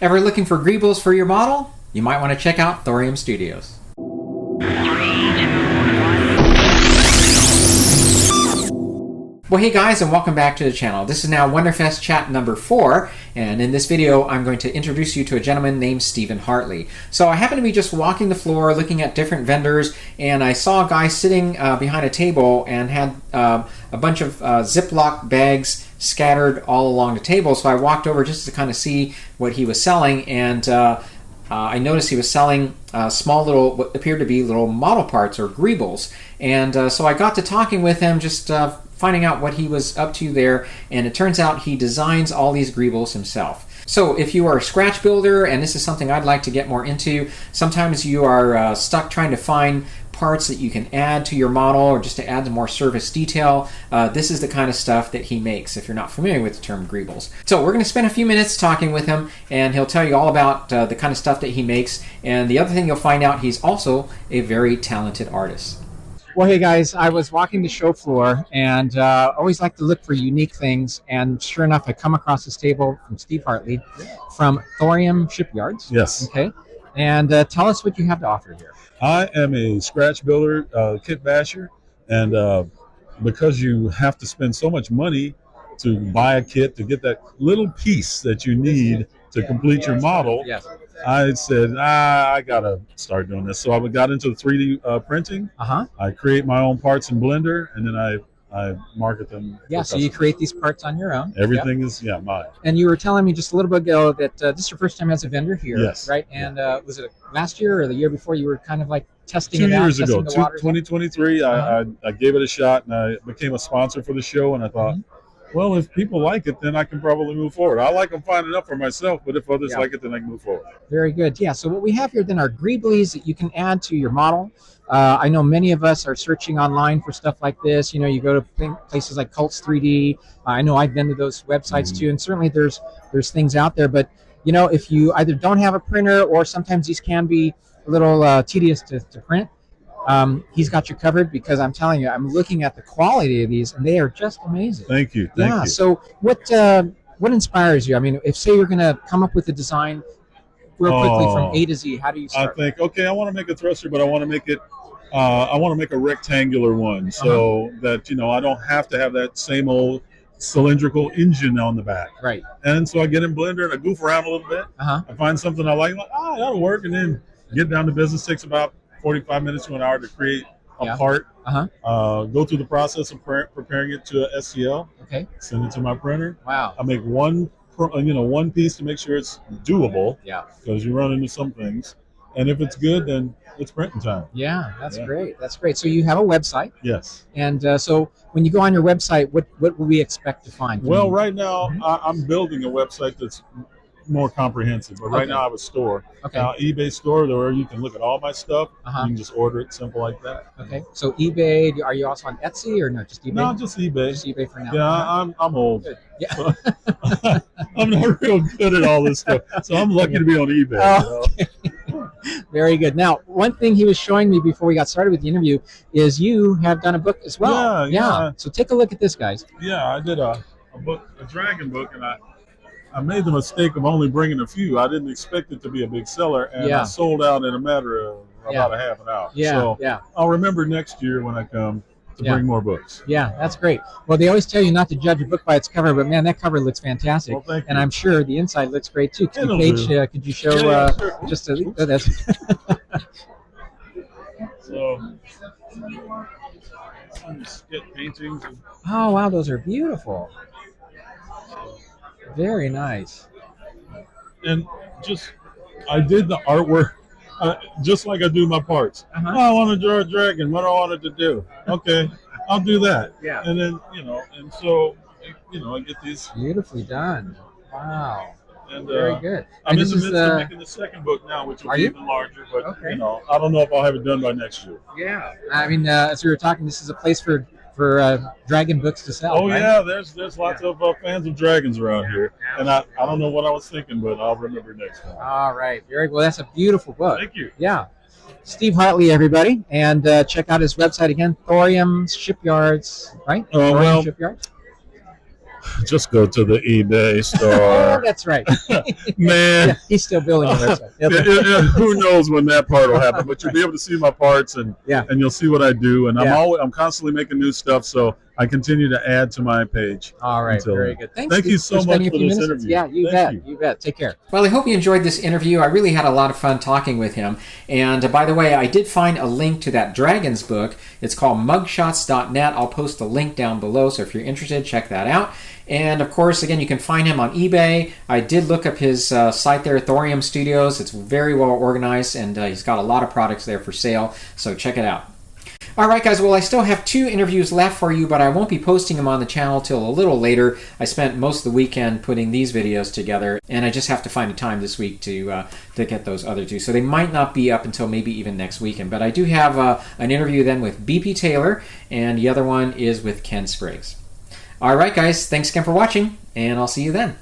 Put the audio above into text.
Ever looking for Greebles for your model? You might want to check out Thorium Studios. Well, hey guys, and welcome back to the channel. This is now Wonderfest chat number 4, and in this video I'm going to introduce you to a gentleman named Steven Hartley. So I happened to be just walking the floor looking at different vendors, and I saw a guy sitting behind a table and had a bunch of Ziploc bags scattered all along the table. So I walked over just to kind of see what he was selling, and I noticed he was selling small little, what appeared to be little model parts or Greebles. And so I got to talking with him, just finding out what he was up to there, and it turns out he designs all these Greebles himself. So if you are a scratch builder, and this is something I'd like to get more into, sometimes you are stuck trying to find parts that you can add to your model or just to add more surface detail. This is the kind of stuff that he makes, if you're not familiar with the term Greebles. So we're going to spend a few minutes talking with him, and he'll tell you all about the kind of stuff that he makes. And the other thing you'll find out, he's also a very talented artist. Well, hey guys, I was walking the show floor and always like to look for unique things, and sure enough, I come across this table from Steve Hartley from Thorium Shipyards. Yes. Okay. And tell us what you have to offer here. I am a scratch builder, kit basher, and because you have to spend so much money to buy a kit to get that little piece that you need to complete your model, Yes. I said, I gotta start doing this. So I got into 3D printing. I create my own parts in Blender, and then I market them. Yeah, so you create these parts on your own. Everything is mine. And you were telling me just a little bit ago that this is your first time as a vendor here, yes, right? And was it last year or the year before you were kind of like testing 2 it out? 2 years ago, 2023, I gave it a shot, and I became a sponsor for the show, and I thought, well, if people like it, then I can probably move forward. I like them finding out for myself, but if others like it, then I can move forward. Very good. Yeah, so what we have here then are Greebles that you can add to your model. I know many of us are searching online for stuff like this. You know, you go to places like Cults 3D. I know I've been to those websites too, and certainly there's things out there. But, you know, if you either don't have a printer, or sometimes these can be a little tedious to print, he's got you covered, because I'm telling you, I'm looking at the quality of these, and they are just amazing. Thank you. Thank you. So what inspires you? I mean, if say you're going to come up with a design real quickly from A to Z, how do you start? I think, okay, I want to make a thruster, but I want to make it, I want to make a rectangular one, so that, you know, I don't have to have that same old cylindrical engine on the back. Right. And so I get in Blender and I goof around a little bit. I find something I like, that'll work, and then get down to business. Takes about 45 minutes to an hour to create a part. Go through the process of preparing it to a STL. Okay. Send it to my printer. Wow. I make one piece to make sure it's doable. Yeah. Because you run into some things, and if it's good, then it's printing time. Yeah, that's great. That's great. So you have a website. Yes. And so when you go on your website, what will we expect to find? Well, right now I'm building a website that's more comprehensive, but right now I have a store. eBay store where you can look at all my stuff. You can just order it, simple like that. Okay. So eBay, are you also on Etsy, or no, just eBay? No, just eBay. Just eBay for now. Yeah, I'm old. Good. Yeah. So I'm not real good at all this stuff, so I'm lucky to be on eBay. Okay. Very good. Now, one thing he was showing me before we got started with the interview is you have done a book as well. Yeah. So take a look at this, guys. Yeah, I did a book, a dragon book, and I made the mistake of only bringing a few. I didn't expect it to be a big seller, and I sold out in a matter of about a half an hour. So I'll remember next year when I come to bring more books. Yeah, that's great. Well, they always tell you not to judge a book by its cover, but man, that cover looks fantastic. Well, thank you. And I'm sure the inside looks great too. Could you show sure. just a that's So some skit paintings. Oh wow, those are beautiful. Very nice. And I did the artwork just like I do my parts. Oh, I want to draw a dragon. What do I want it to do? Okay, I'll do that. Yeah. And then, and so, I get these. Beautifully done. Wow. And very good. I'm in the midst of making the second book now, which will be even larger, but, I don't know if I'll have it done by next year. Yeah. I mean, as we were talking, this is a place for dragon books to sell. Oh, right? Yeah, there's lots of fans of dragons around here, and I don't know what I was thinking, but I'll remember next time. All right, very well. That's a beautiful book. Thank you. Yeah, Steve Hartley, everybody, and check out his website again, Thorium Shipyards, right? Thorium Shipyards. Just go to the eBay store. Oh, that's right. Man. Yeah, he's still building a website. Who knows when that part will happen, but you'll be able to see my parts and you'll see what I do. And I'm constantly making new stuff, so I continue to add to my page. All right, very good. Thank you so much for this interview. Yeah, you bet. Take care. Well, I hope you enjoyed this interview. I really had a lot of fun talking with him. And by the way, I did find a link to that Dragons book. It's called mugshots.net. I'll post the link down below, so if you're interested, check that out. And of course, again, you can find him on eBay. I did look up his site there, Thorium Studios. It's very well organized, and he's got a lot of products there for sale, so check it out. All right, guys, well, I still have 2 interviews left for you, but I won't be posting them on the channel till a little later. I spent most of the weekend putting these videos together, and I just have to find a time this week to get those other 2. So they might not be up until maybe even next weekend, but I do have an interview then with BP Taylor, and the other one is with Ken Spriggs. All right, guys, thanks again for watching, and I'll see you then.